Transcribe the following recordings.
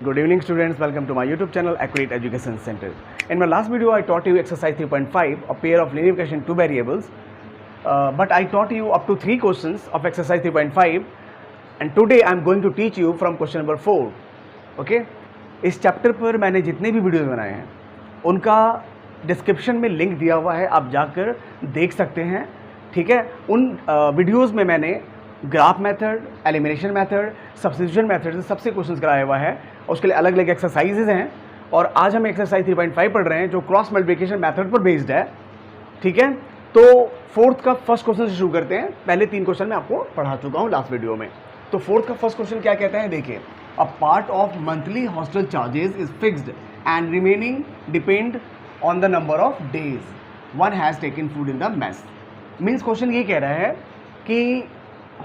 Good evening students, welcome to my YouTube channel Accurate Education Center. In my last video I taught you exercise 3.5, a pair of linear equation two variables, but I taught you up to 3 questions of exercise 3.5 and today I am going to teach you from question number 4. Okay? इस chapter पर मैंने जितने भी videos बनाए हैं उनका description में link दिया हुआ है, आप जाकर देख सकते हैं. ठीक है, उन वीडियोस में मैंने graph method, elimination method, substitution method से सबसे क्वेश्चंस कराया हुआ है. उसके लिए अलग अलग एक्सरसाइजेज हैं और आज हम एक्सरसाइज 3.5 पढ़ रहे हैं जो क्रॉस मल्टीप्लिकेशन मेथड पर बेस्ड है. ठीक है, तो फोर्थ का फर्स्ट क्वेश्चन से शुरू करते हैं. पहले 3 क्वेश्चन मैं आपको पढ़ा चुका हूँ लास्ट वीडियो में. तो फोर्थ का फर्स्ट क्वेश्चन क्या कहता है, देखिए. A part of monthly hostel charges is fixed and remaining depend on the number of days one has taken food in the mess. Means question ये कह रहा है कि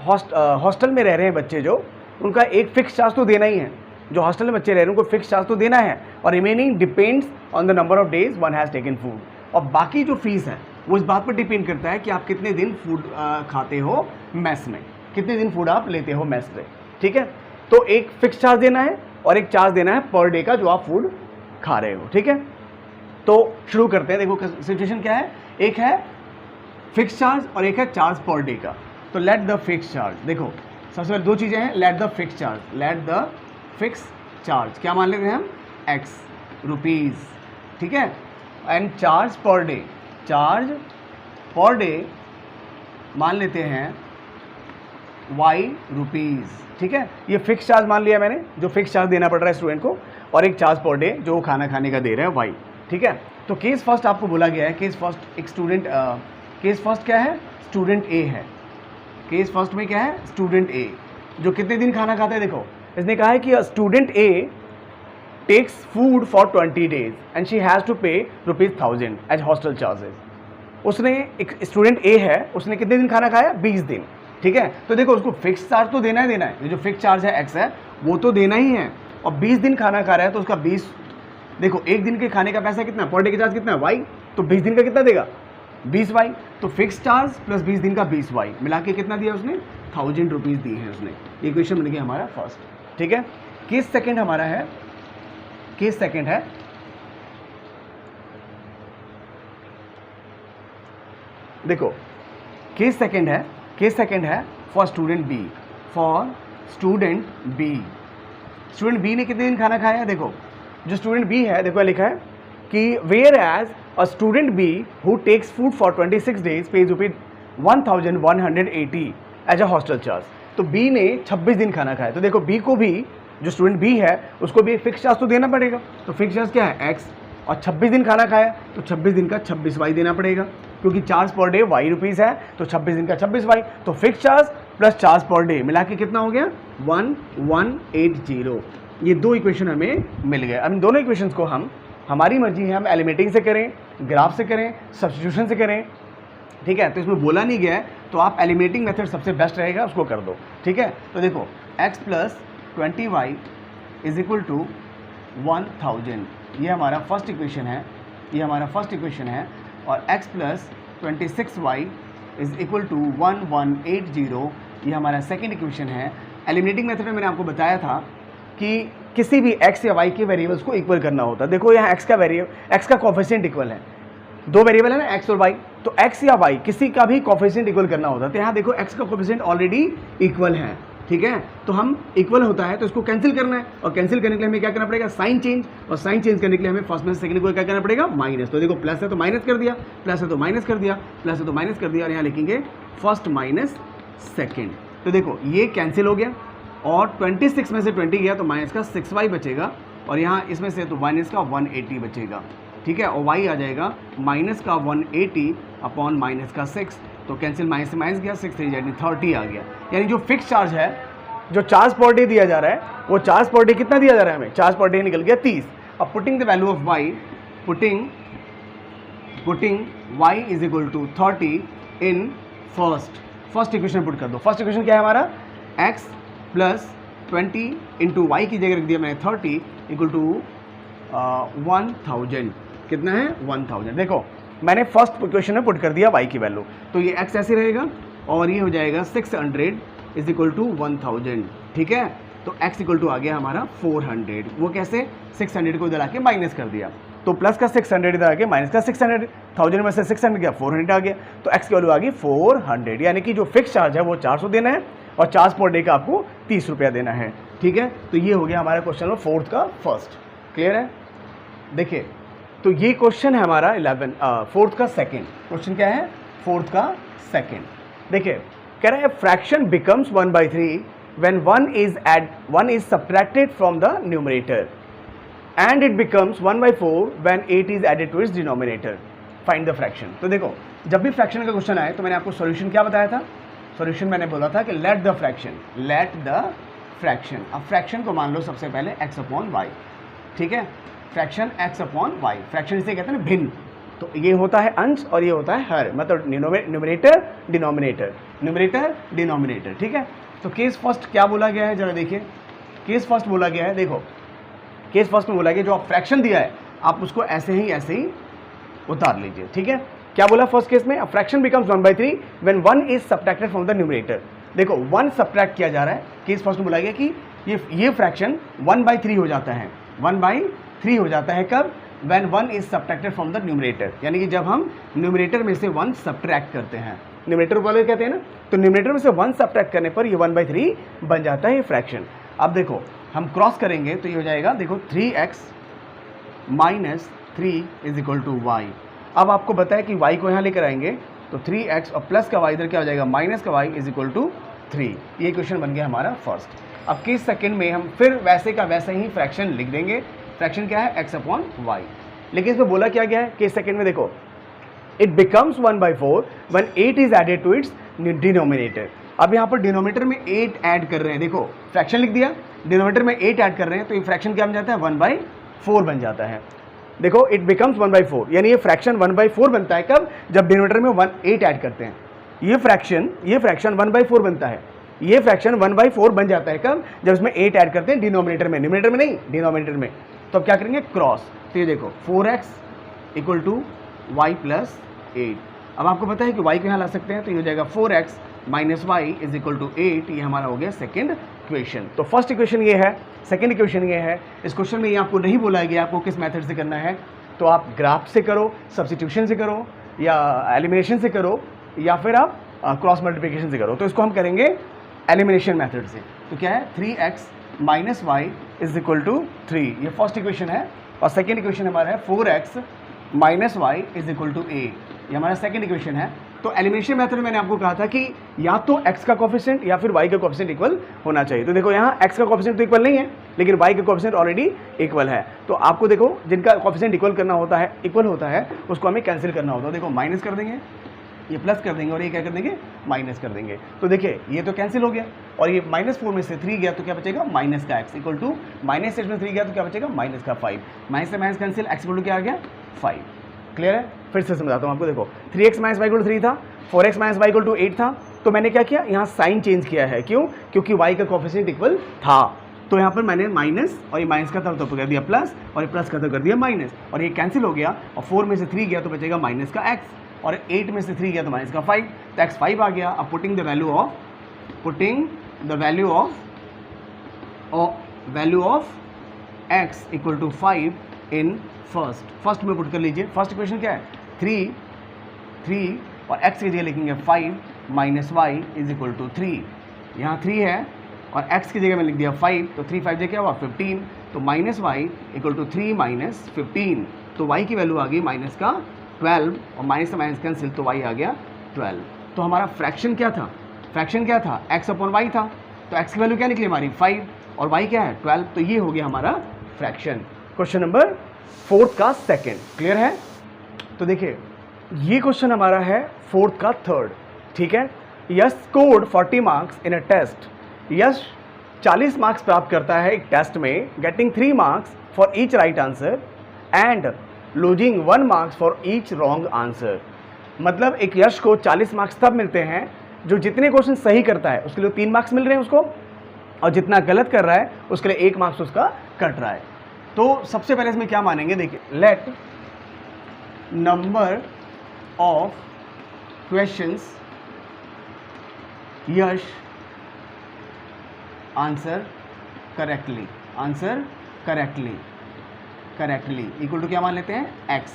हॉस्टल में रह रहे हैं बच्चे जो, उनका एक फिक्स चार्ज तो देना ही है. जो हॉस्टल में बच्चे रह रहे हैं उनको फिक्स चार्ज तो देना है और remaining depends on the number of days one has taken food. और बाकी जो फीस है वो इस बात पर डिपेंड करता है कि आप कितने दिन फूड खाते हो मेस में, कितने दिन फूड आप लेते हो मेस से. ठीक है, तो एक फिक्स चार्ज देना है और एक चार्ज देना है पर डे का जो आप फूड खा रहे हो. ठीक है, तो शुरू करते हैं. देखो सिचुएशन क्या है, एक है फिक्स चार्ज और एक है चार्ज पर डे का. तो लेट द फिक्स चार्ज, देखो सबसे पहले 2 चीज़ें हैं. Let the fix charge, let the fix charge क्या मान लेते हैं हम, एक्स रुपीज़. ठीक है, and charge per day, charge per day मान लेते हैं वाई रुपीज़. ठीक है, ये फिक्स चार्ज मान लिया मैंने, जो फिक्स चार्ज देना पड़ रहा है स्टूडेंट को, और एक चार्ज पर डे जो खाना खाने का दे रहे हैं वाई. ठीक है, तो केस फर्स्ट आपको बोला गया है. केस फर्स्ट एक स्टूडेंट, केस फर्स्ट क्या है, स्टूडेंट ए है. केस फर्स्ट में क्या है, स्टूडेंट ए जो कितने दिन खाना खाता है. देखो इसने कहा है कि student A takes food for 20 days and she has to pay ₹1000 as hostel charges. उसने, एक स्टूडेंट ए है, उसने कितने दिन खाना खाया, 20 दिन. ठीक है, तो देखो उसको फिक्स चार्ज तो देना है, ये जो फिक्स चार्ज है एक्स है वो तो देना ही है. और 20 दिन खाना खा रहा है तो उसका 20, देखो एक दिन के खाने का पैसा कितना, पर डे का चार्ज कितना है वाई, तो 20 दिन का कितना देगा 20 वाई. तो फिक्स चार्ज प्लस 20 दिन का 20 वाई मिला के कितना दिया उसने, 1000 रुपीज़ दी है उसने. ये क्वेश्चन बन गया हमारा फर्स्ट. ठीक है, केस सेकंड हमारा है, केस सेकंड है देखो केस सेकंड है, केस सेकंड है for student B, for student B. Student B ने कितने दिन खाना खाया है, देखो जो स्टूडेंट बी है, देखो लिखा है कि whereas a student B who takes food for 26 days pays ₹1180 as a hostel charge. तो बी ने 26 दिन खाना खाया. तो देखो बी को भी, जो स्टूडेंट बी है उसको भी फिक्स चार्ज तो देना पड़ेगा. तो फिक्स चार्ज क्या है एक्स, और 26 दिन खाना खाया तो 26 दिन का 26 वाई देना पड़ेगा, क्योंकि charge per day why rupees है तो 26 दिन का 26 वाई. तो fix charge plus charge per day मिला के कितना हो गया 1180. ये 2 इक्वेशन हमें मिल गए. अब इन दोनों इक्वेशंस को हम, हमारी मर्जी है, हम एलिमेटिंग से करें, ग्राफ से करें, सब्स्टिट्यूशन से करें. ठीक है, तो इसमें बोला नहीं गया है तो आप एलिमिनेटिंग मेथड सबसे बेस्ट रहेगा, उसको कर दो. ठीक है, तो देखो x plus 20y is equal to 1000, ये हमारा फर्स्ट इक्वेशन है, ये हमारा फर्स्ट इक्वेशन है. और x plus 26y is equal to 1180, ये हमारा सेकेंड इक्वेशन है. एलिमिनेटिंग मेथड में मैंने आपको बताया था कि किसी भी x या y के वेरिएबल्स को इक्वल करना होता है. देखो यहाँ x का वेरिएबल, x का कोफिशिएंट इक्वल है, 2 वेरिएबल है ना x और y, तो x या y किसी का भी कोफिशिएंट इक्वल करना होता है. तो यहाँ देखो x का कोफिशिएंट ऑलरेडी इक्वल है. ठीक है, तो हम इक्वल होता है तो इसको कैंसिल करना है, और कैंसिल करने के लिए हमें क्या करना पड़ेगा, साइन चेंज, और साइन चेंज करने के लिए हमें फर्स्ट में सेकंड को क्या करना पड़ेगा, माइनस. तो देखो प्लस है तो माइनस कर दिया, प्लस है तो माइनस कर दिया, प्लस है तो माइनस कर दिया, और यहाँ लिखेंगे फर्स्ट माइनस सेकेंड. तो देखो ये कैंसिल हो गया और 26 में से 20 गया तो माइनस का 6y बचेगा, और यहाँ इसमें से तो माइनस का 180 बचेगा. ठीक है, और y आ जाएगा माइनस का 180 अपॉन माइनस का 6. तो कैंसिल, माइनस से माइनस गया, 6 3 यानी 30 आ गया. यानी जो फिक्स चार्ज है, जो चार्ज पर डे दिया जा रहा है, वो चार्ज पर डे कितना दिया जा रहा है हमें, चार्ज पर डे निकल गया 30. अब putting the value of y, putting y is equal to 30 in first equation put कर दो. फर्स्ट इक्वेशन क्या है हमारा, x प्लस 20 इंटू वाई की जगह रख दिया मैंने 30 इक्वल टू 1000. कितना है 1000. देखो मैंने फर्स्ट इक्वेशन में पुट कर दिया y की वैल्यू, तो ये x ऐसे रहेगा और ये हो जाएगा 600 इज इक्वल टू 1000. ठीक है, तो x इक्वल टू आ गया हमारा 400। वो कैसे, 600 को इधर आके माइनस कर दिया, तो प्लस का 600 इधर आके माइनस का 600, 1000 में से 600 गया 400 आ गया, तो x की वैल्यू आ गई 400। यानी कि जो फिक्स चार्ज है वो 400 देना है और चार्ज पर डे का आपको 30 रुपया देना है। ठीक है, तो ये हो गया हमारा क्वेश्चन नंबर 4 का फर्स्ट। क्लियर है। देखिए, तो ये क्वेश्चन है हमारा 4 का सेकेंड। क्वेश्चन क्या है, 4 का सेकेंड। देखिए, कह रहा है fraction becomes 1/3 when 1 is subtracted from the numerator and it becomes 1/4 when 8 is added to its denominator. Find the fraction. तो देखो, जब भी फ्रैक्शन का क्वेश्चन आए तो मैंने आपको सॉल्यूशन क्या बताया था, सॉल्यूशन मैंने बोला था कि लेट द फ्रैक्शन। अब फ्रैक्शन को मान लो सबसे पहले x अपॉन वाई। ठीक है, fraction x upon y, fraction इसे कहते हैं भिन्न। तो ये होता है अंश और ये होता है हर, मतलब न्यूमरेटर डिनोमिनेटर। ठीक है, तो केस फर्स्ट क्या बोला गया है, जरा देखिए। केस फर्स्ट बोला गया है, देखो केस फर्स्ट में बोला गया जो आप फ्रैक्शन दिया है आप उसको ऐसे ही उतार लीजिए। ठीक है, क्या बोला फर्स्ट केस में, fraction becomes 1/3 when 1 is subtracted from the numerator. देखो 1 सब्ट्रैक्ट किया जा रहा है, केस फर्स्ट में बोला गया कि ये फ्रैक्शन 1/3 हो जाता है, 1/3 हो जाता है कब, when 1 is subtracted from the numerator, यानी कि जब हम न्यूमरेटर में से 1 सब्ट्रैक्ट करते हैं, न्यूमरेटर वाले कहते हैं ना, तो न्यूमरेटर में से 1 सब्ट्रैक्ट करने पर ये 1/3 बन जाता है ये फ्रैक्शन। अब देखो हम क्रॉस करेंगे तो ये हो जाएगा, देखो 3x minus 3 is equal to y. अब आपको बताया कि y को यहाँ लेकर आएंगे तो 3x और प्लस का y इधर क्या हो जाएगा, माइनस का y इज इक्वल टू 3। ये क्वेश्चन बन गया हमारा फर्स्ट। अब केस सेकंड में हम फिर वैसे का वैसे ही फ्रैक्शन लिख देंगे। फ्रैक्शन क्या है, x अपॉन वाई। लेकिन इसमें बोला क्या गया है केस सेकंड में, देखो it becomes 1/4 when 8 is added to its denominator. अब यहाँ पर डिनोमिनेटर में 8 ऐड कर रहे हैं, देखो फ्रैक्शन लिख दिया, डिनोमिनेटर में 8 ऐड कर रहे हैं तो ये फ्रैक्शन क्या बन जाता है, 1/4 बन जाता है। देखो इट बिकम्स 1/4, यानी ये फ्रैक्शन 1/4 बनता है कब, जब डिनोमिनेटर में 8 ऐड करते हैं। ये फ्रैक्शन 1/4 बनता है, ये फ्रैक्शन 1/4 बन जाता है कब, जब इसमें 8 ऐड करते हैं डिनोमिनेटर में, न्यूमरेटर में नहीं, डिनोमिनेटर में। तो अब क्या करेंगे, क्रॉस। तो ये देखो 4x equal to Y plus 8। अब आपको पता है कि y को यहाँ ला सकते हैं, तो ये हो जाएगा 4x minus y is equal to 8। ये हमारा हो गया सेकेंड इक्वेशन। तो फर्स्ट इक्वेशन ये है, सेकेंड इक्वेशन ये है। इस क्वेश्चन में ये आपको नहीं बोला गया आपको किस मेथड से करना है, तो आप ग्राफ से करो, सब्स्टिट्यूशन से करो, या एलिमिनेशन से करो, या फिर आप क्रॉस मल्टीप्लिकेशन से करो। तो इसको हम करेंगे एलिमिनेशन मेथड से। तो क्या है, 3x minus y is equal to 3, ये फर्स्ट इक्वेशन है। और सेकेंड इक्वेशन हमारा है 4x minus y is equal to a, ये हमारा सेकेंड इक्वेशन है। तो एलिमिनेशन मेथड में मैंने आपको कहा था कि या तो x का कोफिशिएंट या फिर y का कोफिशिएंट इक्वल होना चाहिए। तो देखो यहाँ x का कोफिशिएंट तो इक्वल नहीं है, लेकिन y का कोफिशिएंट ऑलरेडी इक्वल है। तो आपको देखो जिनका कोफिशिएंट इक्वल होता है उसको हमें कैंसिल करना होता है। देखो माइनस कर देंगे, ये प्लस कर देंगे और ये क्या कर देंगे, माइनस कर देंगे। तो देखिए ये तो कैंसिल हो गया और ये -4 में से 3 गया तो क्या बचेगा, माइनस का x इक्वल टू -6 में 3 गया तो क्या बचेगा, माइनस का 5। माइनस से minus cancel, x equal to क्या आ गया, 5। क्लियर है। फिर से समझाता हूँ आपको। देखो 3x minus y equal to 3 था, 4x minus y equal to 8 था। तो मैंने क्या किया, यहाँ साइन चेंज किया है। क्यों, क्योंकि y का कोफिशिएंट इक्वल था। तो यहाँ पर मैंने माइनस और ये माइनस का था तो कर दिया प्लस, और ये प्लस का तो कर दिया माइनस, और ये कैंसिल हो गया। और 4 में से 3 गया तो बचेगा माइनस का x, और 8 में से 3 गया तो माइनस का 5, तो x 5 आ गया। अब putting the value of x equal to 5 in first में पुट कर लीजिए। फर्स्ट इक्वेशन क्या है, 3 और x की जगह लिखेंगे 5 minus y is equal to 3। यहाँ 3 है और x की जगह में लिख दिया 5, तो 3 5 जगह क्या हुआ 15, तो minus y equal to 3 minus 15। तो y की वैल्यू आ गई माइनस का 12, और माइनस से माइनस कैंसिल, तो y आ गया 12। तो हमारा फ्रैक्शन क्या था, x अपॉन y था। तो x की वैल्यू क्या निकली हमारी 5 और y क्या है 12। तो ये हो गया हमारा फ्रैक्शन। क्वेश्चन नंबर 4 का सेकेंड। क्लियर है। तो देखिए ये क्वेश्चन हमारा है 4 का थर्ड। ठीक है। Yash scored 40 marks in a test. Yash 40 marks प्राप्त करता है एक टेस्ट में, getting 3 marks for each right answer and losing 1 marks for each wrong answer. मतलब एक यश को 40 मार्क्स तब मिलते हैं जो जितने क्वेश्चन सही करता है उसके लिए 3 मार्क्स मिल रहे हैं उसको, और जितना गलत कर रहा है उसके लिए 1 मार्क्स उसका कट रहा है। तो सबसे पहले इसमें क्या मानेंगे, देखिए let number of questions Yash answer correctly, answer correctly, correctly equal to क्या मान लेते हैं, x।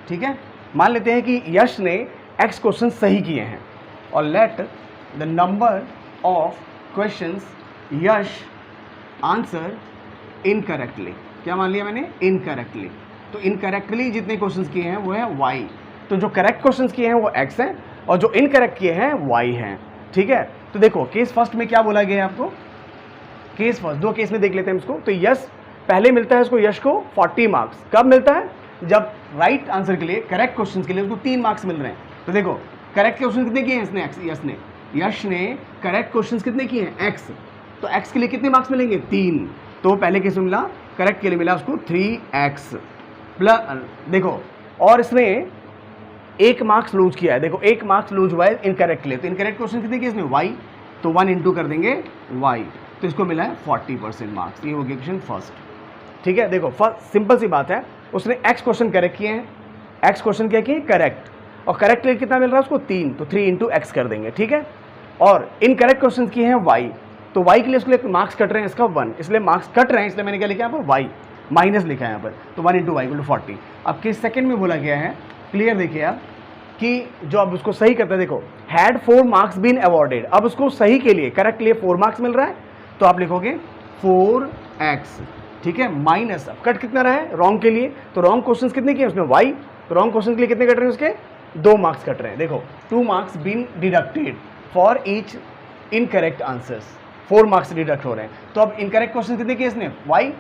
ठीक है, मान लेते हैं कि यश ने x क्वेश्चन सही किए हैं और let the number of questions Yash answer incorrectly. क्या मान लिया मैंने, इनकरेक्टली। तो इनकरेक्टली जितने क्वेश्चंस किए हैं वो है y। तो जो करेक्ट क्वेश्चंस किए हैं वो x हैं और जो इनकरेक्ट किए हैं y हैं। ठीक है, तो देखो केस फर्स्ट में क्या बोला गया है आपको, केस फर्स्ट, दो केस में देख लेते हैं इसको। तो यश पहले मिलता है उसको, यश को 40 मार्क्स। कब मिलता है, जब राइट आंसर के लिए, करेक्ट क्वेश्चन के लिए उसको 3 मार्क्स मिल रहे हैं। तो देखो करेक्ट क्वेश्चन कितने किए हैं इसने, यश ने करेक्ट क्वेश्चन कितने किए हैं, x। तो x के लिए कितने मार्क्स मिलेंगे, 3। तो पहले केस में मिला, करेक्ट के लिए मिला उसको 3x प्लस, देखो और इसने 1 मार्क्स लूज किया है। देखो 1 मार्क्स लूज हुआ है इनकरेक्ट के लिए। तो इनकरेक्ट क्वेश्चन कितने किए इसने, y। तो 1 इंटू कर देंगे y, तो इसको मिला है 40% मार्क्स। ये हो गया क्वेश्चन फर्स्ट। ठीक है, देखो फर्स्ट सिंपल सी बात है, उसने x क्वेश्चन करेक्ट किए हैं, x क्वेश्चन क्या किए, करेक्ट, और करेक्ट के लिए कितना मिल रहा है उसको 3, तो 3 इंटू x कर देंगे। ठीक है, और इनकरेक्ट क्वेश्चन किए हैं y, तो y के लिए उसके लिए मार्क्स कट रहे हैं इसका 1, इसलिए मार्क्स कट रहे हैं, इसलिए मैंने क्या लिखा यहाँ पर y माइनस लिखा है यहाँ पर। तो 1 इंटू वाई इक्वल टू 40। अब केस सेकंड में बोला गया है, क्लियर देखिए आप, कि जो अब उसको सही करता है, देखो हैड 4 मार्क्स बीन अवॉर्डेड। अब उसको सही के लिए, करेक्ट के लिए 4 मार्क्स मिल रहा है, तो आप लिखोगे 4x। ठीक है, माइनस, अब कट कितना रहा है, रॉन्ग के लिए, तो रॉन्ग क्वेश्चन कितने किए उसमें y, तो रॉन्ग क्वेश्चन के लिए कितने कट रहे हैं उसके, 2 मार्क्स कट रहे हैं। देखो 2 marks been deducted for each incorrect answers, 4 marks deduct हो रहे हैं। तो अब इनकरेक्ट क्वेश्चन कितने किए इसने, y,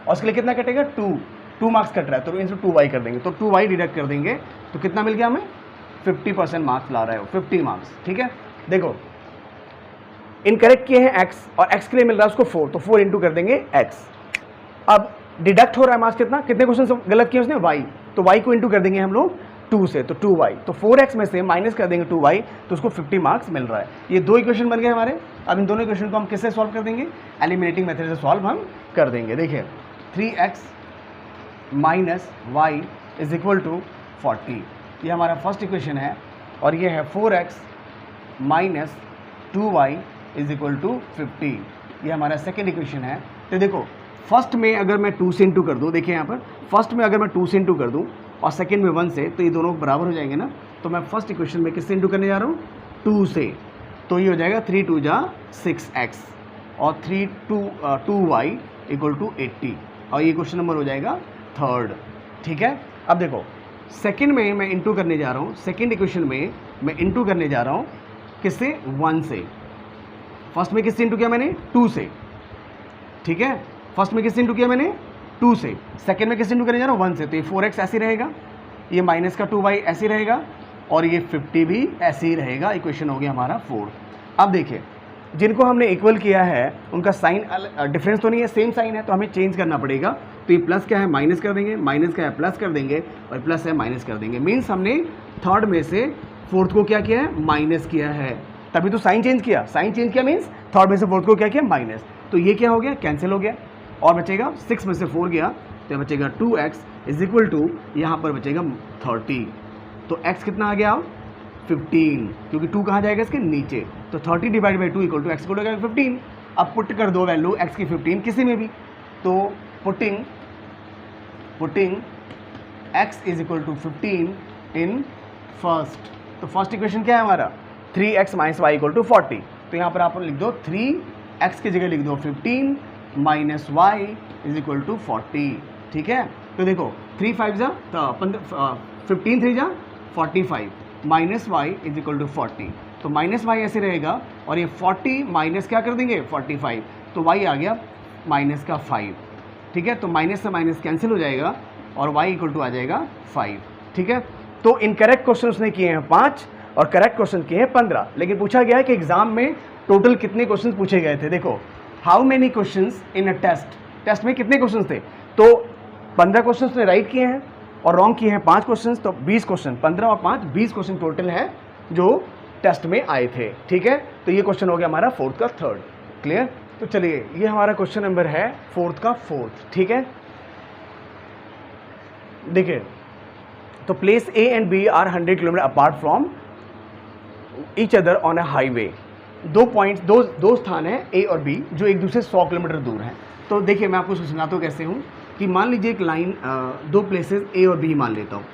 और उसके लिए कितना कटेगा, 2 मार्क्स कट रहा है, तो इनसे 2y कर देंगे, तो 2y डिडक्ट कर देंगे, तो कितना मिल गया हमें, 50% मार्क्स ला रहे हो, 50 मार्क्स। ठीक है, देखो इनकरेक्ट किए हैं x और x के लिए मिल रहा है उसको 4, तो 4 इंटू कर देंगे x। अब डिडक्ट हो रहा है मार्क्स कितना, कितने क्वेश्चन गलत किए उसने, y, तो y को इंटू कर देंगे हम लोग 2 से, तो 2y, तो 4x में से माइनस कर देंगे 2y, तो उसको 50 मार्क्स मिल रहा है। ये 2 इक्वेशन बन गए हमारे। अब इन दोनों इक्वेशन को हम किससे सॉल्व कर देंगे, एलिमिनेटिंग मेथड से सॉल्व हम कर देंगे। देखिए 3x minus y is equal to 40, ये हमारा फर्स्ट इक्वेशन है, और ये है 4x minus 2y is equal to 50, ये हमारा सेकेंड इक्वेशन है। तो देखो फर्स्ट में अगर मैं 2 से इंटू कर दूँ, देखिए यहाँ पर फर्स्ट में अगर मैं 2 से इंटू कर दूँ और सेकेंड में 1 से, तो ये दोनों बराबर हो जाएंगे ना। तो मैं फर्स्ट इक्वेशन में किससे इंटू करने जा रहा हूँ, 2 से, तो ये हो जाएगा 3 2 जा 6x और 2y इक्वल टू 80, और ये क्वेश्चन नंबर हो जाएगा थर्ड। ठीक है, अब देखो सेकेंड में मैं इंटू करने जा रहा हूँ, सेकेंड इक्वेशन में मैं इंटू करने जा रहा हूँ किससे, 1 से। फर्स्ट में किससे इंटू किया मैंने, 2 से। ठीक है, फर्स्ट में किससे इंटू किया मैंने, 2 से, सेकेंड में किससे इंटू करने जा रहा हूँ, 1 से। तो ये 4x ऐसे रहेगा, ये माइनस का 2y ऐसे रहेगा, और ये 50 भी ऐसे ही रहेगा। इक्वेशन हो गया हमारा 4। अब देखिए जिनको हमने इक्वल किया है उनका साइन डिफरेंस तो नहीं है, सेम साइन है, तो हमें चेंज करना पड़ेगा। तो ये प्लस क्या है माइनस कर देंगे, माइनस क्या है प्लस कर देंगे, और प्लस है माइनस कर देंगे। मीन्स हमने थर्ड में से फोर्थ को क्या किया है, माइनस किया है, तभी तो साइन चेंज किया। साइन चेंज किया मीन्स थर्ड में से फोर्थ को क्या किया, माइनस। तो ये क्या हो गया, कैंसिल हो गया, और बचेगा 6 में से 4 गया, तो बचेगा 2x इज इक्वल टू, यहाँ पर बचेगा 30। तो x कितना आ गया, 15, क्योंकि 2 कहाँ जाएगा इसके नीचे, तो 30 divide by 2 equal to x equal to 15। अब पुट कर दो वैल्यू x की 15 किसी में भी, तो putting x is equal to 15 in first. तो फर्स्ट इक्वेशन क्या है हमारा, 3x minus y equal to 40। तो यहाँ पर आप लिख दो 3x की जगह लिख दो 15 minus y is equal to 40। ठीक है, तो देखो 3 5 जा 15 3 जा 45 minus y is equal to 40, तो माइनस वाई ऐसे रहेगा, और ये 40 माइनस क्या कर देंगे 45, तो वाई आ गया माइनस का 5। ठीक है, तो माइनस से माइनस कैंसिल हो जाएगा, और वाई इक्वल टू आ जाएगा 5। ठीक है, तो इनकरेक्ट क्वेश्चन उसने किए हैं 5 और करेक्ट क्वेश्चन किए हैं 15। लेकिन पूछा गया है कि एग्जाम में टोटल कितने क्वेश्चन पूछे गए थे। देखो how many questions in a test में कितने क्वेश्चन थे, तो 15 क्वेश्चन उसने राइट किए हैं और रॉन्ग किए हैं 5 क्वेश्चन, तो 20 क्वेश्चन, 15 और 5 20 क्वेश्चन टोटल है जो टेस्ट में आए थे। ठीक है, तो ये क्वेश्चन हो गया हमारा फोर्थ का थर्ड। क्लियर, तो चलिए ये हमारा क्वेश्चन नंबर है फोर्थ का फोर्थ। ठीक है, देखिए तो place A and B are 100 kilometre apart from each other on a highway. दो पॉइंट्स, दो स्थान हैं ए और बी जो एक दूसरे 100 किलोमीटर दूर हैं। तो देखिए मैं आपको समझाता हूँ कैसे हूँ कि मान लीजिए एक लाइन, दो प्लेसेस ए और बी मान लेता हूँ,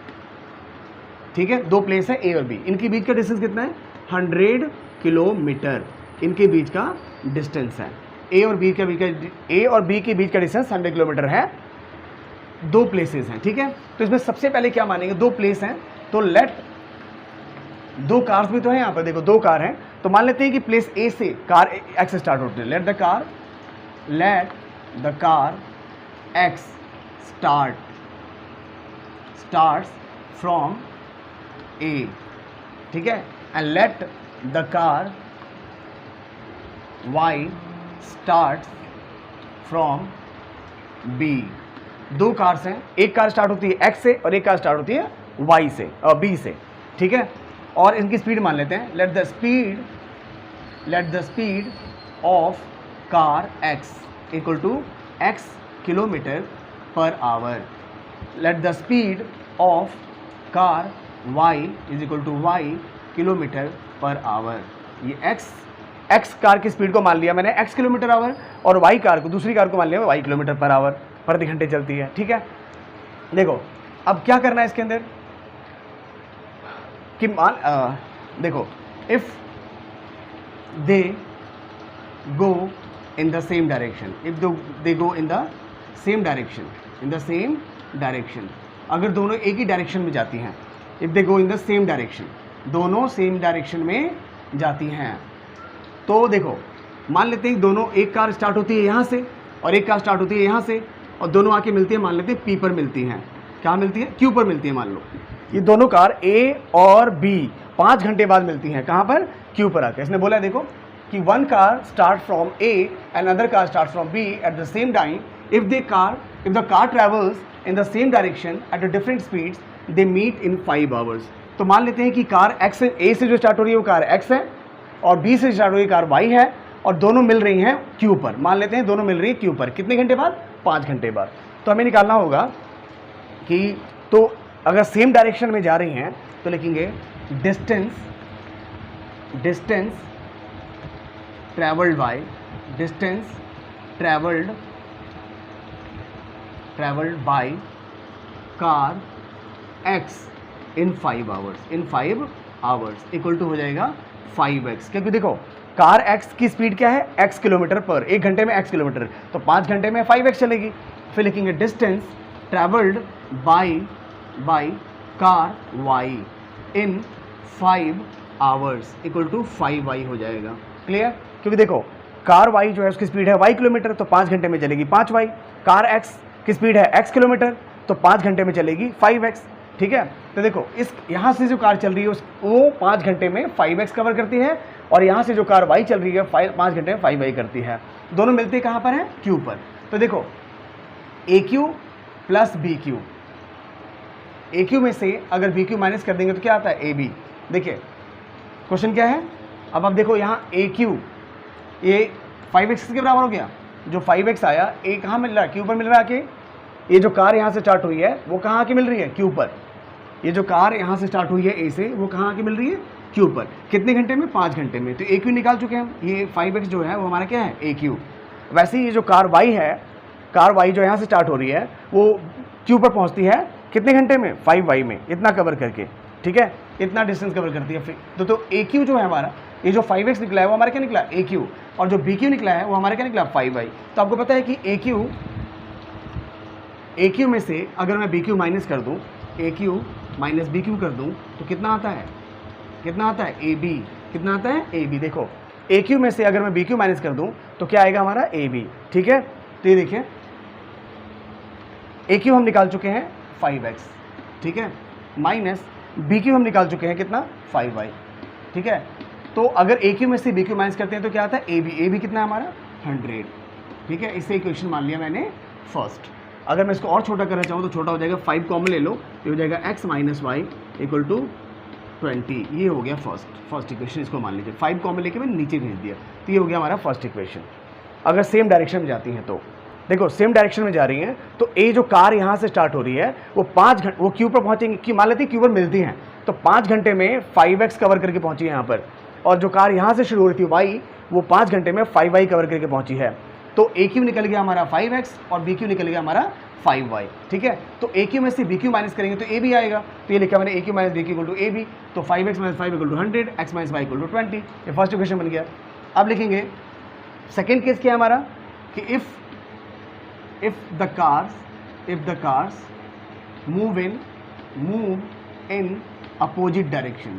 ठीक है। दो प्लेस है ए और बी, इनके बीच का डिस्टेंस कितना है 100 किलोमीटर, इनके बीच का डिस्टेंस है। ए और बी के बीच का डिस्टेंस 100 किलोमीटर है। दो प्लेसेस हैं, ठीक है। तो इसमें सबसे पहले क्या मानेंगे, दो प्लेस हैं तो लेट, दो कार्स भी तो है यहाँ पर, देखो दो कार हैं तो मान लेते हैं कि प्लेस ए से कार एक्स स्टार्ट होती है। Let the car X starts from A, ठीक है, and let the car Y starts from B. दो कार्स हैं, एक कार स्टार्ट होती है एक्स से और एक कार स्टार्ट होती है वाई से और बी से, ठीक है। और इनकी स्पीड मान लेते हैं, let the speed of car x equal to x kilometre per hour, let the speed of car y is equal to y kilometre per hour. ये एक्स कार की स्पीड को मान लिया मैंने एक्स किलोमीटर आवर, और y car को, दूसरी car को मान लिया वाई किलोमीटर पर आवर, प्रति घंटे चलती है, ठीक है। देखो अब क्या करना है इसके अंदर कि देखो if they go in the same direction, अगर दोनों एक ही डायरेक्शन में जाती हैं, if they go in the same direction, दोनों सेम डायरेक्शन में जाती हैं, तो देखो मान लेते हैं दोनों, एक कार स्टार्ट होती है यहाँ से और एक कार स्टार्ट होती है यहाँ से, और दोनों आके मिलती है, मान लेते हैं पी पर मिलती हैं, क्या मिलती है, क्यू पर मिलती है। मान लो ये दोनों कार ए और बी 5 घंटे बाद मिलती हैं, कहाँ पर, क्यू पर आकर। इसने बोला है देखो कि one car start from A and other car start from B at the same time, if the car travels in the same direction at different speeds they meet in 5 hours. तो मान लेते हैं कि कार एक्स से, ए से जो start हो रही है वो कार एक्स है और बी से स्टार्ट हो रही है कार वाई है, और दोनों मिल रही हैं क्यू पर। मान लेते हैं दोनों मिल रही है क्यू पर, कितने घंटे बाद, 5 घंटे बाद। तो हमें निकालना होगा कि, तो अगर सेम डायरेक्शन में जा रही हैं तो लिखेंगे distance travelled by car x in 5 hours equal to हो जाएगा 5x, क्योंकि देखो कार एक्स की स्पीड क्या है, x किलोमीटर पर, एक घंटे में x किलोमीटर, तो 5 घंटे में 5x चलेगी। फिर लिखेंगे distance travelled by car y in 5 hours equal to 5y हो जाएगा। क्लियर, क्योंकि देखो कार y जो है उसकी स्पीड है y किलोमीटर, तो 5 घंटे में चलेगी 5y। कार x की स्पीड है x किलोमीटर, तो 5 घंटे में चलेगी 5x, ठीक है। तो देखो इस यहाँ से जो कार चल रही है वो 5 घंटे में 5x कवर करती है, और यहाँ से जो कार y चल रही है 5 घंटे में 5y करती है। दोनों मिलते कहाँ पर हैं, q पर। तो देखो AQ प्लस BQ, AQ में से अगर BQ माइनस कर देंगे तो क्या आता है, AB। देखिए क्वेश्चन क्या है, अब आप देखो यहाँ AQ ये 5x के बराबर हो गया, जो 5x आया A कहाँ मिल रहा है, Q पर मिल रहा है। आके ये जो कार यहाँ से स्टार्ट हुई है वो कहाँ आके मिल रही है, Q पर। ये जो कार यहाँ से स्टार्ट हुई है A से, वो कहाँ आके मिल रही है, Q पर। कितने घंटे में, 5 घंटे में। तो AQ निकाल चुके हैं, ये 5x जो है वो हमारा क्या है, AQ। वैसे ही ये जो कार Y है, कार Y जो यहाँ से स्टार्ट हो रही है वो Q पर पहुँचती है कितने घंटे में, 5y में, इतना कवर करके, ठीक है, इतना डिस्टेंस कवर करती है। फिर तो AQ जो है हमारा, ये जो 5x निकला है वो हमारा क्या निकला, AQ, और जो BQ निकला है वो हमारा क्या निकला, 5y। तो आपको पता है कि AQ में से अगर मैं BQ माइनस कर दूँ, AQ माइनस BQ कर दूँ तो कितना आता है, AB। कितना आता है, AB। देखो AQ में से अगर मैं BQ माइनस कर दूँ तो क्या आएगा हमारा, AB, ठीक है। तो ये देखिए AQ हम निकाल चुके हैं 5x, ठीक है, माइनस BQ हम निकाल चुके हैं कितना, 5y, ठीक है। तो अगर AQ में से BQ माइनस करते हैं तो क्या आता है, AB कितना है हमारा, 100, ठीक है। इससे इक्वेशन मान लिया मैंने फर्स्ट। अगर मैं इसको और छोटा करना चाहूँ तो छोटा हो जाएगा, 5 कॉमन ले लो, ये हो जाएगा x minus y equal to 20। ये हो गया फर्स्ट इक्वेशन, इसको मान लीजिए। 5 कॉमन लेके मैंने नीचे भेज दिया, तो ये हो गया हमारा फर्स्ट इक्वेशन। अगर सेम डायरेक्शन में जाती हैं तो देखो सेम डायरेक्शन में जा रही हैं तो ए जो कार यहाँ से स्टार्ट हो रही है वो 5 घंटे, वो क्यू पर पहुँचेंगी, मान लेते हैं क्यू पर मिलती हैं, तो 5 घंटे में 5x कवर करके पहुँची है यहाँ पर। और जो कार यहाँ से शुरू हो रही थी y, वो 5 घंटे में 5y कवर करके पहुंची है। तो AQ निकल गया हमारा 5x और BQ निकल गया हमारा 5y। ठीक है, तो AQ में से BQ माइनस करेंगे तो AB आएगा। तो ये लिखा मैंने AQ minus BQ equal to AB। तो 5x minus 5 equal to 100, x minus y equal to 20। ये फर्स्ट इक्वेशन बन गया। अब लिखेंगे सेकेंड केस क्या है हमारा कि if the cars move in opposite direction,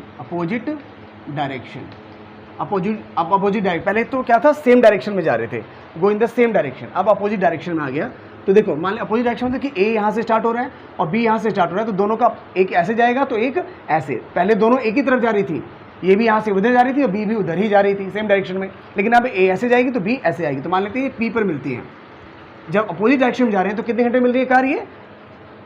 पहले तो क्या था, सेम डायरेक्शन में जा रहे थे, गो इन द सेम डायरेक्शन। अब अपोजिट डायरेक्शन में आ गया। तो देखो मान लिया अपोजिट डायरेक्शन मतलब कि A यहाँ से स्टार्ट हो रहा है और B यहाँ से स्टार्ट हो रहा है, तो दोनों का एक ऐसे जाएगा तो एक ऐसे। पहले दोनों एक ही तरफ जा रही थी, ये भी यहाँ से उधर जा रही थी और B भी उधर ही जा रही थी सेम डायरेक्शन में। लेकिन अब A ऐसे जाएगी तो B ऐसे आएगी। तो मान लेते हैं ये P पर मिलती है। जब अपोजिट डायरेक्शन में जा रहे हैं तो कितने घंटे मिल रही है कार, ये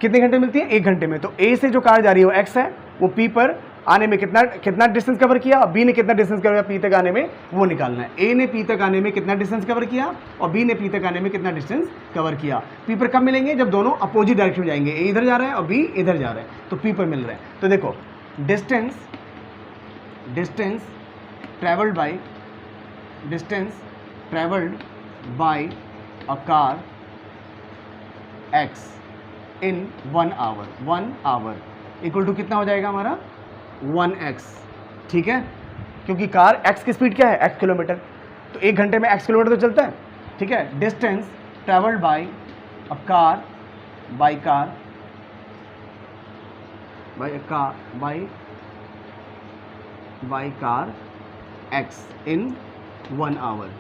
कितने घंटे मिलती है, 1 घंटे में। तो A से जो कार जा रही है वो x है, वो P पर आने में कितना डिस्टेंस कवर किया और B ने कितना डिस्टेंस कवर किया P तक आने में, वो निकालना है। A ने P तक आने में कितना डिस्टेंस कवर किया और B ने P तक आने में कितना डिस्टेंस कवर किया। P पर कब मिलेंगे, जब दोनों अपोजिट डायरेक्शन में जाएंगे। A इधर जा रहा है और B इधर जा रहा है, तो P पर मिल रहा है। तो देखो distance travelled by a car x in 1 hour equal to कितना हो जाएगा हमारा 1x। ठीक है, क्योंकि कार x की स्पीड क्या है, x किलोमीटर, तो 1 घंटे में x किलोमीटर तो चलता है। ठीक है, distance travelled by a car x in 1 hour.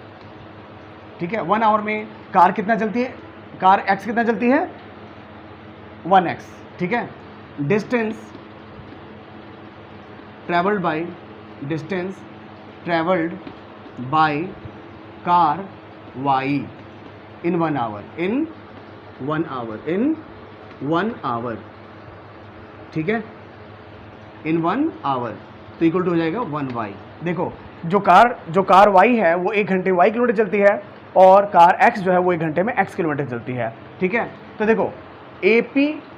ठीक है, 1 आवर में कार कितना चलती है, कार x कितना चलती है 1x। ठीक है, distance travelled by car y in 1 hour. ठीक है, इन 1 आवर, तो इक्वल टू हो जाएगा 1y। देखो जो कार y है वो 1 घंटे y किलोमीटर चलती है और कार x जो है वो 1 घंटे में x किलोमीटर चलती है। ठीक है, तो देखो AP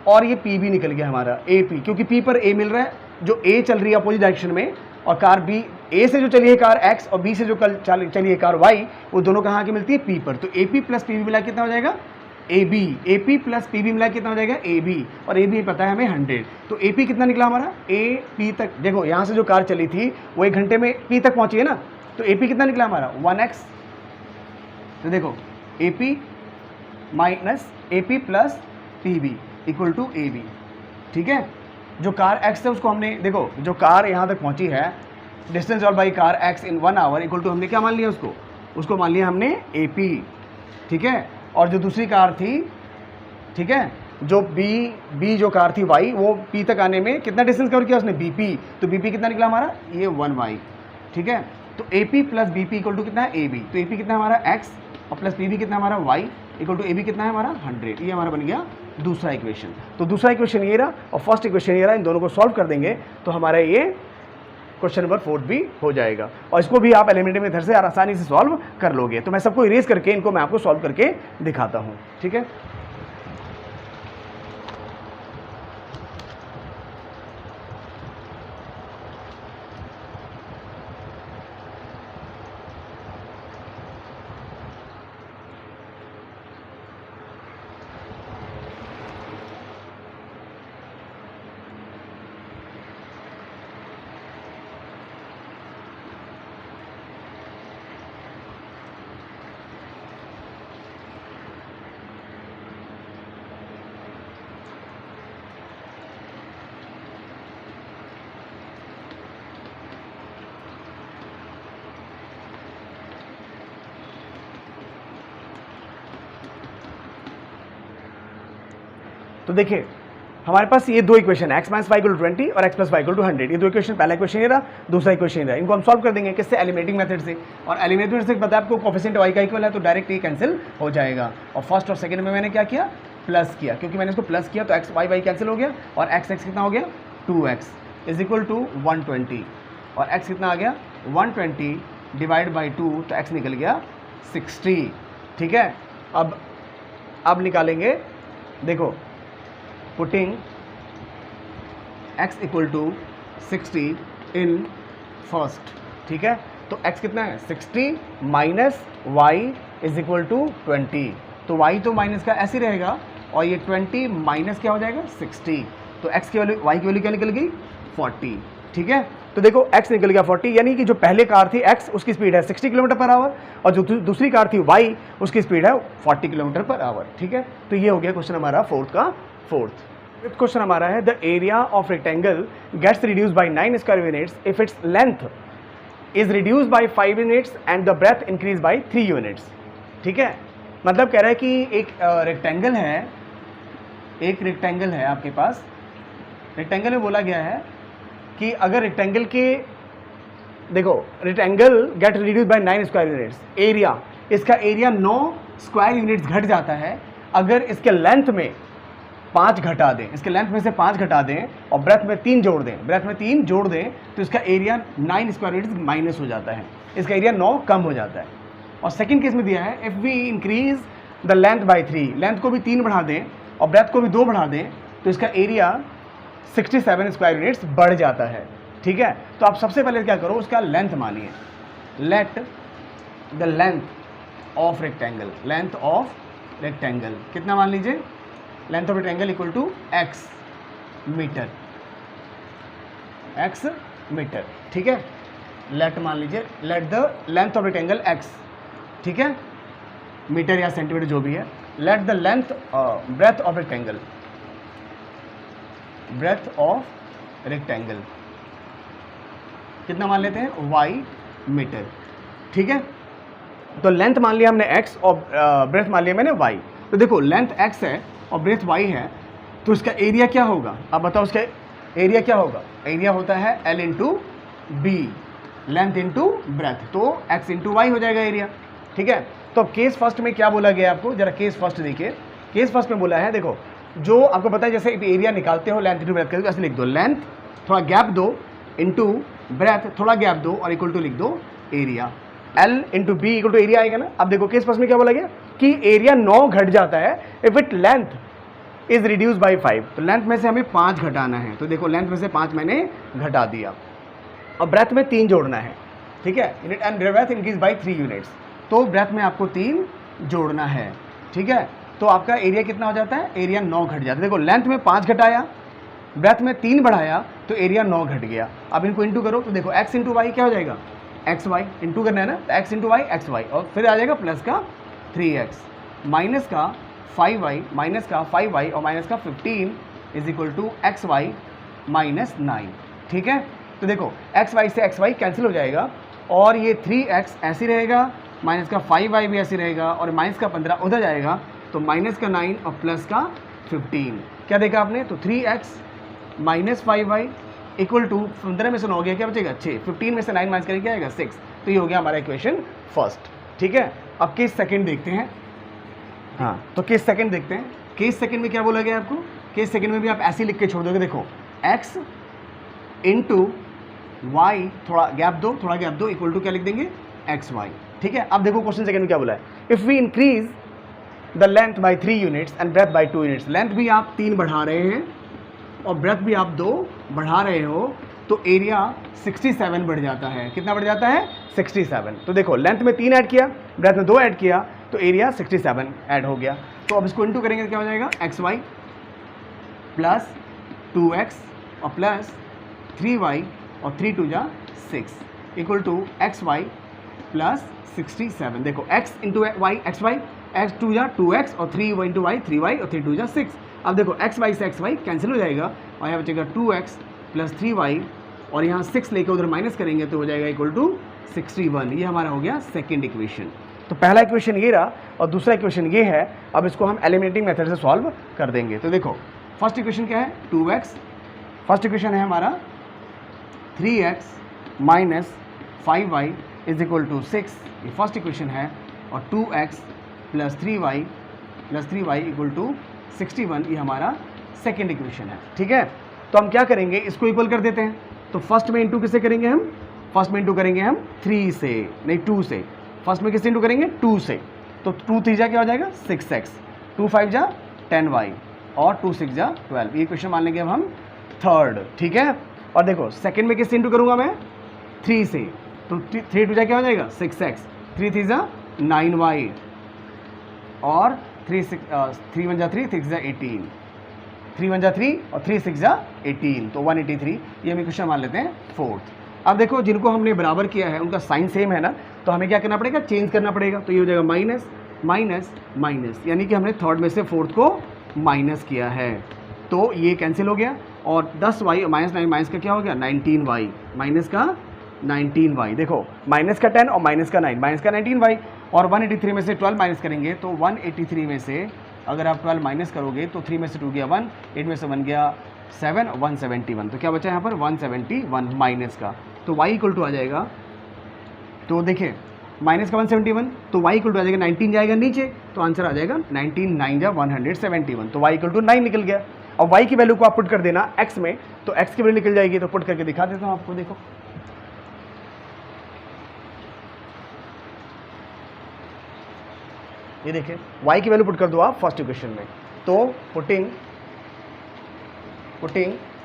और ये P भी निकल गया हमारा AP, क्योंकि P पर A मिल रहा है, जो A चल रही है अपोजिट डायरेक्शन में, और कार B, A से जो चली है कार x और B से जो चली है कार y, वो दोनों कहाँ की मिलती है P पर। तो AP प्लस PB मिला कितना हो जाएगा AP प्लस PB मिला कितना हो जाएगा AB, और AB पता है हमें 100। तो AP कितना निकला हमारा AP तक। देखो यहाँ से जो कार चली थी वो 1 घंटे में P तक पहुँची है ना, तो AP कितना निकला हमारा 1x। तो देखो AP plus PB equal to AB। ठीक है, जो कार x है उसको हमने, देखो जो कार यहाँ तक पहुँची है, डिस्टेंस और by car x in 1 hour equal to हमने क्या मान लिया, उसको मान लिया हमने AP। ठीक है, और जो दूसरी कार थी, ठीक है, जो B जो कार थी y, वो P तक आने में कितना डिस्टेंस कवर किया उसने BP, तो BP कितना निकला हमारा ये 1y। ठीक है, तो AP plus BP equal to कितना है AB, तो AP कितना हमारा x और प्लस PB कितना हमारा y इक्वल टू AB कितना है हमारा 100। ये हमारा बन गया दूसरा इक्वेशन। तो दूसरा इक्वेशन ये रहा और फर्स्ट इक्वेशन ये रहा, इन दोनों को सॉल्व कर देंगे तो हमारा ये क्वेश्चन नंबर 4 भी हो जाएगा, और इसको भी आप एलिमेंट्री मेथड से आसानी से सॉल्व कर लोगे। तो मैं सबको इरेज करके इनको मैं आपको सॉल्व करके दिखाता हूँ। ठीक है, तो देखिए हमारे पास ये दो इक्वेशन है, x minus y equal to 20 और x plus y equal to 100। ये दो इक्वेशन, पहला इक्वेशन ये रहा, दूसरा इक्वेशन रहा। इनको हम सॉल्व कर देंगे किससे, एलिमिनेटिंग मेथड से। और एलिमिनेटिंग मेथड से पता है आपको कोफिशिएंट y का इक्वल है, तो डायरेक्ट ये कैंसिल हो जाएगा। और फर्स्ट और सेकंड में मैंने क्या किया, प्लस किया, क्योंकि मैंने इसको प्लस किया तो x y कैंसिल हो गया, और x कितना हो गया 2x इज इक्वल टू 120, और x कितना आ गया 120 डिवाइड बाई 2, तो x निकल गया 60। ठीक है, अब निकालेंगे, देखो putting x equal to 60 in first. ठीक है। तो x कितना है 60 minus y is equal to 20, तो y तो माइनस का ऐसे रहेगा और ये 20 माइनस क्या हो जाएगा 60, तो x की वैल्यू y की वैल्यू क्या निकल गई 40, ठीक है। तो देखो x निकल गया 40, यानी कि जो पहले कार थी x उसकी स्पीड है 60 किलोमीटर पर आवर और जो दूसरी कार थी y उसकी स्पीड है 40 किलोमीटर पर आवर, ठीक है। तो ये हो गया क्वेश्चन हमारा फोर्थ। फिफ्थ क्वेश्चन हमारा है the area of rectangle gets reduce by 9 square units if it's length is reduce by 5 units and the breadth increase by 3 units, ठीक है। मतलब कह रहा है कि एक रेक्टेंगल है आपके पास, रेक्टेंगल में बोला गया है कि अगर रेक्टेंगल के देखो rectangle get reduce by 9 square units, area इसका एरिया 9 स्क्वायर यूनिट्स घट जाता है अगर इसके लेंथ में 5 घटा दें, इसके लेंथ में से 5 घटा दें और ब्रेथ में 3 जोड़ दें, तो इसका एरिया 9 स्क्वायर यूनिट्स माइनस हो जाता है, इसका एरिया 9 कम हो जाता है। और सेकंड केस में दिया है if we increase the length by 3, length को भी 3 बढ़ा दें और ब्रेथ को भी 2 बढ़ा दें तो इसका एरिया 67 स्क्वायर यूनिट्स बढ़ जाता है, ठीक है। तो आप सबसे पहले क्या करो, उसका लेंथ मानिए, let the length of rectangle कितना मान लीजिए, length of rectangle equal to x metre, ठीक है। लेट मान लीजिए, let the length of rectangle x, ठीक है, मीटर या सेंटीमीटर जो भी है। Let the length breadth of rectangle कितना मान लेते हैं y मीटर, ठीक है। तो लेंथ मान लिया हमने x और ब्रेथ मान लिया मैंने y। तो देखो लेंथ x है और ब्रेथ y है, तो इसका एरिया क्या होगा, अब बताओ उसका एरिया क्या होगा, एरिया होता है L into B, length into breadth, तो x इंटू वाई हो जाएगा एरिया, ठीक है। तो अब केस फर्स्ट में क्या बोला गया आपको, जरा केस फर्स्ट देखिए। केस फर्स्ट में बोला है, देखो जो आपको पता है जैसे एरिया निकालते हो लेंथ इंटू ब्रेथ करके ऐसे लिख दो, लेंथ थोड़ा गैप दो इंटू ब्रेथ थोड़ा गैप दो और इक्वल टू लिख दो area, L into B equal to area आएगा ना। अब देखो केस फर्स्ट में क्या बोला गया कि एरिया 9 घट जाता है if it length is reduce by 5, तो लेंथ में से हमें 5 घटाना है, तो देखो लेंथ में से 5 मैंने घटा दिया और ब्रेथ में 3 जोड़ना है, ठीक है। Unit and breadth increase by 3 units, तो ब्रेथ में आपको 3 जोड़ना है, ठीक है। तो आपका एरिया कितना हो जाता है, एरिया 9 घट जाता है। देखो लेंथ में 5 घटाया, ब्रेथ में 3 बढ़ाया, तो एरिया 9 घट गया। अब इनको इंटू करो तो देखो x इंटू वाई क्या हो जाएगा, एक्स वाई इंटू करना है ना, तो x into y x y और फिर आ जाएगा प्लस का 3x माइनस का 5y माइनस का 5y और माइनस का 15 is equal to x y minus 9, ठीक है। तो देखो एक्स वाई से एक्स वाई कैंसिल हो जाएगा और ये 3x ऐसे रहेगा, माइनस का 5y भी ऐसे रहेगा और माइनस का 15 उधर जाएगा, तो माइनस का 9 और प्लस का 15 क्या देखा आपने, तो 3x minus 5y equal to 15 में से 9 गया क्या बचेगा 6, 15 में से 9 माइनस करेंगे क्या आएगा 6, तो ये हो गया हमारा इक्वेशन फर्स्ट, ठीक है। अब केस सेकंड देखते हैं, हाँ तो केस सेकंड देखते हैं। केस सेकंड में क्या बोला गया आपको, केस सेकंड में भी आप ऐसे लिख के छोड़ दोगे, देखो x इंटू वाई थोड़ा गैप दो इक्वल टू क्या लिख देंगे एक्स वाई, ठीक है। अब देखो क्वेश्चन सेकंड में क्या बोला है, if we increase the length by 3 units and breadth by 2 units, length भी आप 3 बढ़ा रहे हैं और ब्रेथ भी आप 2 बढ़ा रहे हो, तो एरिया 67 बढ़ जाता है, कितना बढ़ जाता है 67। तो देखो लेंथ में 3 ऐड किया, ब्रेथ में 2 ऐड किया, तो एरिया 67 ऐड हो गया। तो अब इसको इंटू करेंगे तो क्या हो जाएगा एक्स वाई प्लस 2x और प्लस 3y और 3 2 जा 6 equal to x y plus 67। देखो x into y x y, x 2 जा 2x और 3 इंटू वाई 3y और 3 2 जा 6। अब देखो एक्स वाई से एक्स वाई कैंसिल हो जाएगा और यहाँ बचेगा 2x प्लस 3y और यहाँ 6 लेकर उधर माइनस करेंगे तो हो जाएगा इक्वल टू 61। ये हमारा हो गया सेकेंड इक्वेशन। तो पहला इक्वेशन ये रहा और दूसरा इक्वेशन ये है। अब इसको हम एलिमिनेटिंग मेथड से सॉल्व कर देंगे। तो देखो फर्स्ट इक्वेशन क्या है 2x, फर्स्ट इक्वेशन है हमारा 3x minus 5y is equal to 6, ये फर्स्ट इक्वेशन है, और 2x plus 3y equal to 61 ये हमारा सेकेंड इक्वेशन है, ठीक है। तो हम क्या करेंगे, इसको इक्वल कर देते हैं। तो फर्स्ट में इंटू किससे करेंगे हम, फर्स्ट में इंटू करेंगे हम 3 से, नहीं 2 से। फर्स्ट में किससे इंटू करेंगे 2 से, तो 2 3 जा क्या हो जाएगा 6x, 2 5 जा 10y और 2 6 जा 12। ये क्वेश्चन मान लेंगे अब हम थर्ड, ठीक है। और देखो सेकंड में किससे इंटू करूंगा मैं 3 से, तो 3 टू जा क्या हो जाएगा 6x, 3 3 जा 9y और 3 1 जा 3, 6 जा 18, 3 1 जा 3 और 3 6 जा 18, तो 183। ये हम क्वेश्चन मान लेते हैं फोर्थ। अब देखो जिनको हमने बराबर किया है उनका साइन सेम है ना, तो हमें क्या करना पड़ेगा, चेंज करना पड़ेगा। तो ये हो जाएगा माइनस माइनस माइनस, यानी कि हमने थर्ड में से फोर्थ को माइनस किया है, तो ये कैंसिल हो गया। और 10y माइनस 9 माइनस का क्या हो गया 19y, माइनस का 19y। देखो माइनस का 10 और माइनस का 9, माइनस का 19y। और 183 में से 12 माइनस करेंगे तो 183 में से अगर आप 12 माइनस करोगे तो 3 में से 2 गया 1, 8 में से 1 गया 7, 171। तो क्या बचा यहाँ पर 171 माइनस का, तो y इक्वल टू आ जाएगा, तो देखिए माइनस का 171, तो y इक्वल टू आ जाएगा 19 जाएगा नीचे, तो आंसर आ जाएगा 19 9 जा 171, तो y इक्वल टू 9 निकल गया। और y की वैल्यू को आप पुट कर देना x में, तो x की वैल्यू निकल जाएगी। तो पुट करके दिखा देता हूँ आपको, देखो ये देखिए y की वैल्यू पुट कर दो आप फर्स्ट इक्वेशन में, तो putting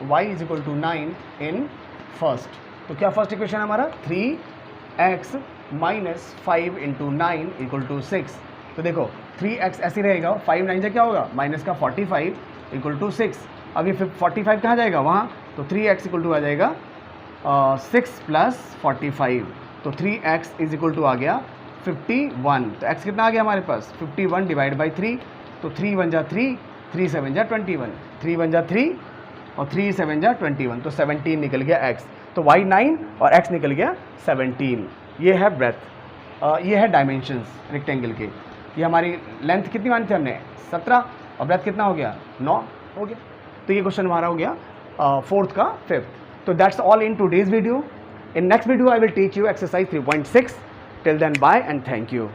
y is equal to 9 in first, तो क्या फर्स्ट इक्वेशन हमारा 3x minus 5 into 9 equal to 6। तो देखो 3x ऐसे रहेगा, 5 9 से क्या होगा माइनस का 45 इक्वल टू 6। अब ये 45 कहाँ जाएगा वहाँ, तो 3x इक्वल टू आ जाएगा 6 प्लस 45, तो 3x इज इक्वल टू आ गया 51। तो x कितना आ गया हमारे पास 51 डिवाइड बाई 3, तो 3 1 जा 3, 3 7 जा 21, 3 1 जा 3 और 3 7 जा 21, तो 17 निकल गया x। तो y 9 और x निकल गया 17। ये है ब्रेथ, ये है डायमेंशंस रेक्टेंगल के। ये हमारी लेंथ कितनी मानी थी हमने 17, और ब्रेथ कितना हो गया 9 हो गया। तो ये क्वेश्चन हमारा हो गया फोर्थ का फिफ्थ। तो that's all in today's video. In next video I will teach you exercise 3.6। Till then bye and thank you.